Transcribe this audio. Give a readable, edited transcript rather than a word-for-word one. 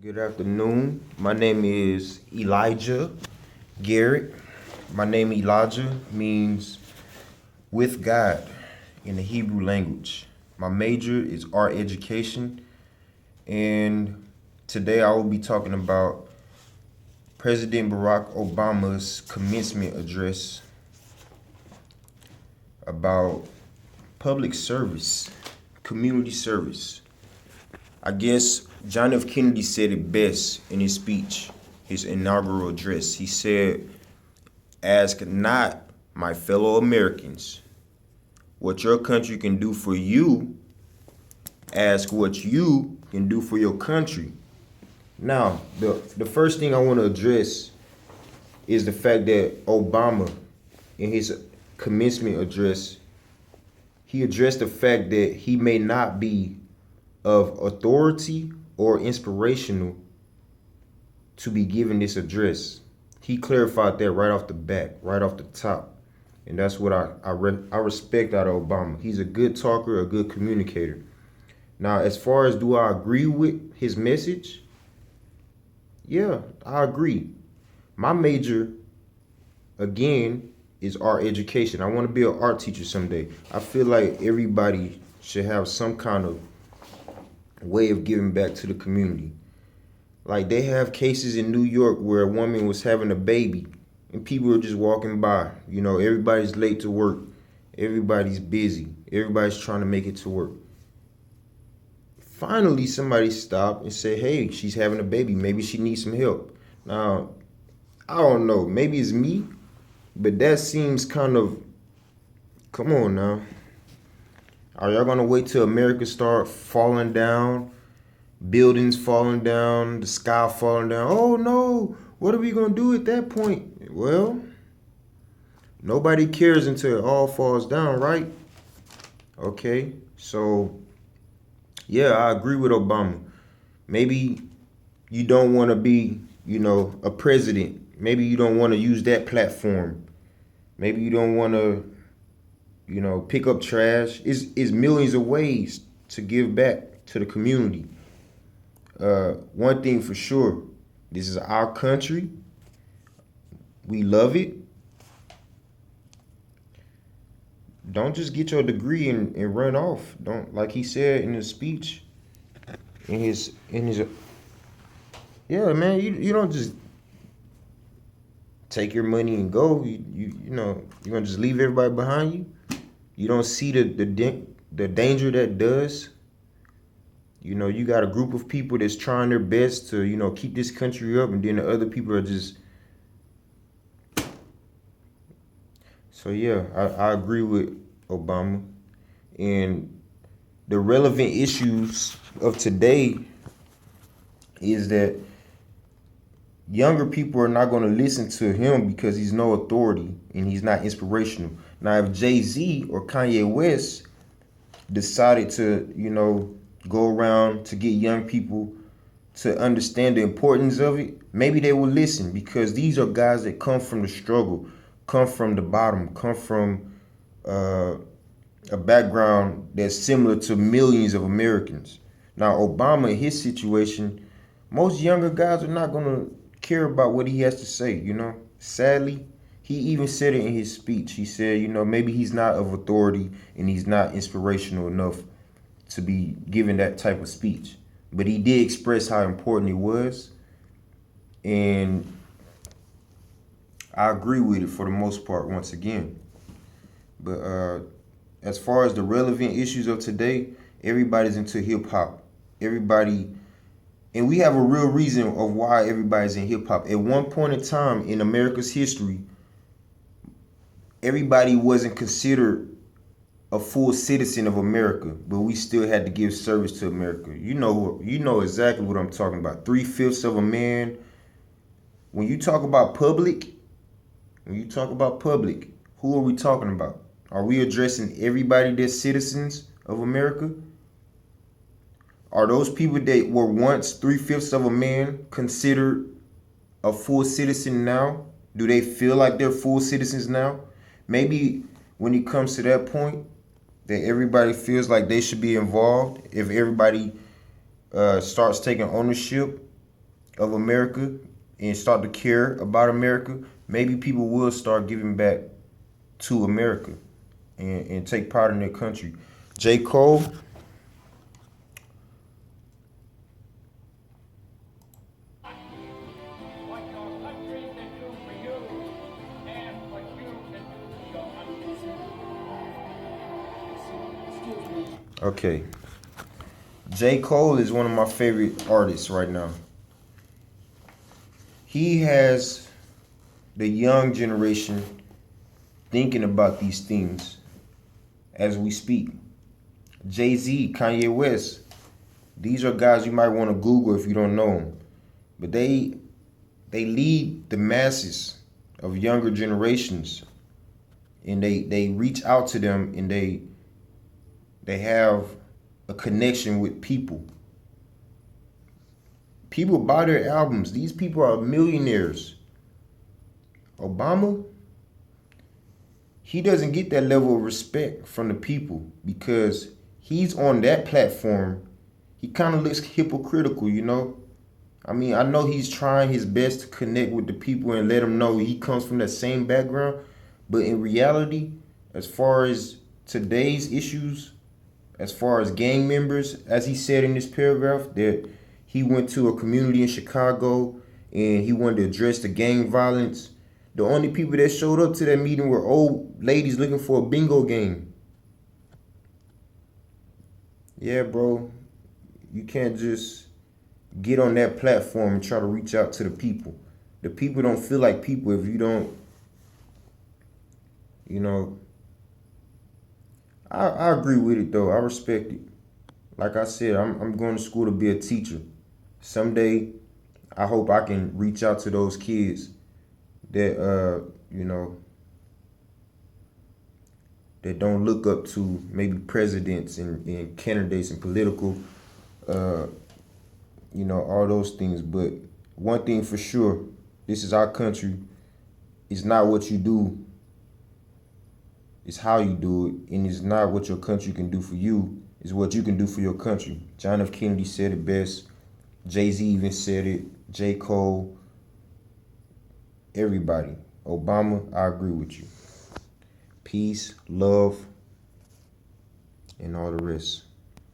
Good afternoon. My name is Elijah Garrett. My name Elijah means with God in the Hebrew language. My major is art education, and today I will be talking about President Barack Obama's commencement address about public service, community service. I guess John F. Kennedy said it best in his speech, his inaugural address. He said, "Ask not, my fellow Americans, what your country can do for you. Ask what you can do for your country." Now, the first thing I want to address is the fact that Obama, in his commencement address, he addressed the fact that he may not be of authority or inspirational to be given this address. He clarified that right off the bat, right off the top. And that's what I respect out of Obama. He's a good talker, a good communicator. Now, as far as do I agree with his message? Yeah, I agree. My major, again, is art education. I want to be an art teacher someday. I feel like everybody should have some kind of way of giving back to the community. Like they have cases in New York where a woman was having a baby and people were just walking by. You know, everybody's late to work. Everybody's busy. Everybody's trying to make it to work. Finally, somebody stopped and said, "Hey, she's having a baby. Maybe she needs some help." Now, I don't know. Maybe it's me, but that seems kind of, come on now. Are y'all gonna wait till America start falling down, buildings falling down, the sky falling down? Oh no, what are we gonna do at that point? Well, nobody cares until it all falls down, right? Okay, so yeah, I agree with Obama. Maybe you don't want to be, a president. Maybe you don't want to use that platform. Maybe you don't want to, pick up trash. It's millions of ways to give back to the community. One thing for sure, this is our country. We love it. Don't just get your degree and run off. Don't, like he said in his speech, in his yeah, man, you don't just take your money and go. You're gonna just leave everybody behind you. You don't see the danger that does. You got a group of people that's trying their best to, keep this country up, and then the other people are just. So yeah, I agree with Obama, and the relevant issues of today is that younger people are not going to listen to him because he's no authority and he's not inspirational. Now, if Jay-Z or Kanye West decided to, go around to get young people to understand the importance of it, maybe they will listen because these are guys that come from the struggle, come from the bottom, come from a background that's similar to millions of Americans. Now, Obama, in his situation, most younger guys are not going to care about what he has to say. Sadly, he even said it in his speech. He said, maybe he's not of authority and he's not inspirational enough to be given that type of speech. But he did express how important it was. And I agree with it for the most part, once again. But as far as the relevant issues of today, everybody's into hip hop. Everybody, and we have a real reason of why everybody's in hip hop. At one point in time in America's history, everybody wasn't considered a full citizen of America, but we still had to give service to America. You know exactly what I'm talking about. 3/5 of a man. When you talk about public, who are we talking about? Are we addressing everybody that's citizens of America? Are those people that were once 3/5 of a man considered a full citizen now? Do they feel like they're full citizens now? Maybe when it comes to that point, that everybody feels like they should be involved, if everybody starts taking ownership of America and start to care about America, maybe people will start giving back to America and take part in their country. J. Cole, what your country can do for you and what you can do for your country. okay. J. Cole is one of my favorite artists right now. He has the young generation thinking about these things as we speak. Jay-Z, Kanye West, these are guys you might want to Google if you don't know them. But they lead the masses of younger generations, and they reach out to them, and they have a connection with people. People buy their albums. These people are millionaires. Obama, he doesn't get that level of respect from the people because he's on that platform. He kind of looks hypocritical, you know. I mean, I know he's trying his best to connect with the people and let them know he comes from that same background, but in reality, as far as today's issues, as far as gang members, as he said in this paragraph, that he went to a community in Chicago and he wanted to address the gang violence. The only people that showed up to that meeting were old ladies looking for a bingo game. Yeah, bro, you can't just get on that platform and try to reach out to the people. The people don't feel like people if you don't, you know. I agree with it though. I respect it. Like I said, I'm going to school to be a teacher. Someday, I hope I can reach out to those kids that you know, that don't look up to maybe presidents and candidates and political, uh, you know, all those things. But one thing for sure, this is our country. It's not what you do, it's how you do it. And it's not what your country can do for you, it's what you can do for your country. John F. Kennedy said it best. Jay-Z even said it. J. Cole, everybody. Obama, I agree with you. Peace, love, and all the rest.